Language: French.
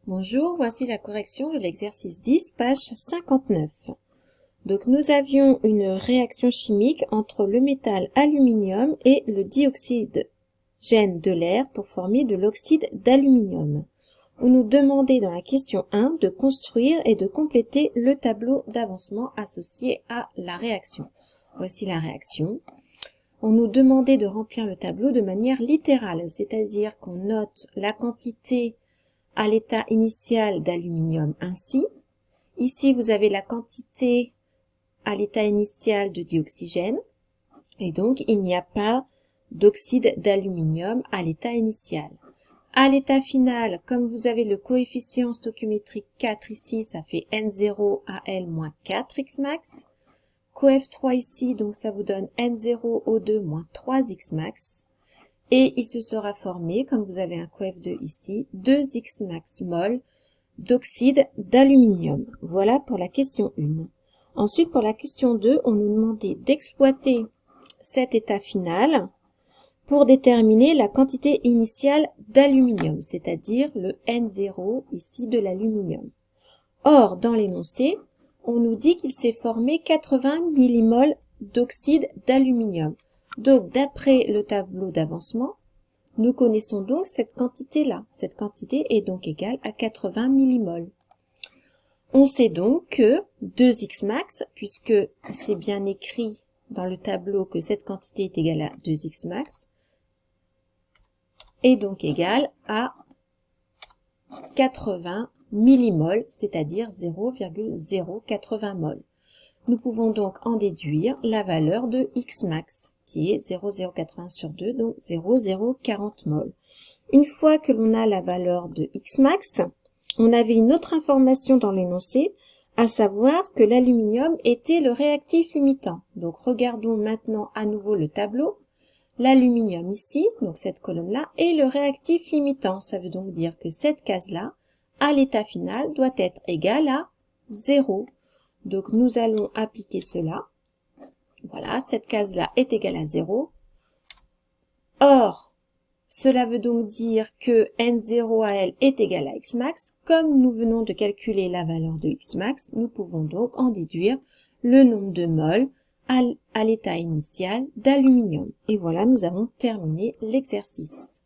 Bonjour, voici la correction de l'exercice 10, page 59. Donc nous avions une réaction chimique entre le métal aluminium et le dioxygène de l'air pour former de l'oxyde d'aluminium. On nous demandait dans la question 1 de construire et de compléter le tableau d'avancement associé à la réaction. Voici la réaction. On nous demandait de remplir le tableau de manière littérale, c'est-à-dire qu'on note la quantité à l'état initial d'aluminium ainsi. Ici, vous avez la quantité à l'état initial de dioxygène. Et donc, il n'y a pas d'oxyde d'aluminium à l'état initial. À l'état final, comme vous avez le coefficient stoichiométrique 4 ici, ça fait N0Al moins 4X max. CoF3 ici, donc ça vous donne N0O2 moins 3X max. Et il se sera formé, comme vous avez un coef2 ici, 2X max mol d'oxyde d'aluminium. Voilà pour la question 1. Ensuite, pour la question 2, on nous demandait d'exploiter cet état final pour déterminer la quantité initiale d'aluminium, c'est-à-dire le N0 ici de l'aluminium. Or, dans l'énoncé, on nous dit qu'il s'est formé 80 millimoles d'oxyde d'aluminium. Donc, d'après le tableau d'avancement, nous connaissons donc cette quantité-là. Cette quantité est donc égale à 80 millimoles. On sait donc que 2x max, puisque c'est bien écrit dans le tableau que cette quantité est égale à 2x max, est donc égale à 80 millimoles, c'est-à-dire 0,080 mol. Nous pouvons donc en déduire la valeur de X max, qui est 0,080 sur 2, donc 0,040 mol. Une fois que l'on a la valeur de X max, on avait une autre information dans l'énoncé, à savoir que l'aluminium était le réactif limitant. Donc regardons maintenant à nouveau le tableau. L'aluminium ici, donc cette colonne-là, est le réactif limitant. Ça veut donc dire que cette case-là, à l'état final, doit être égale à 0. Donc, nous allons appliquer cela. Voilà, cette case-là est égale à 0. Or, cela veut donc dire que N0Al est égal à X max. Comme nous venons de calculer la valeur de X max, nous pouvons donc en déduire le nombre de moles à l'état initial d'aluminium. Et voilà, nous avons terminé l'exercice.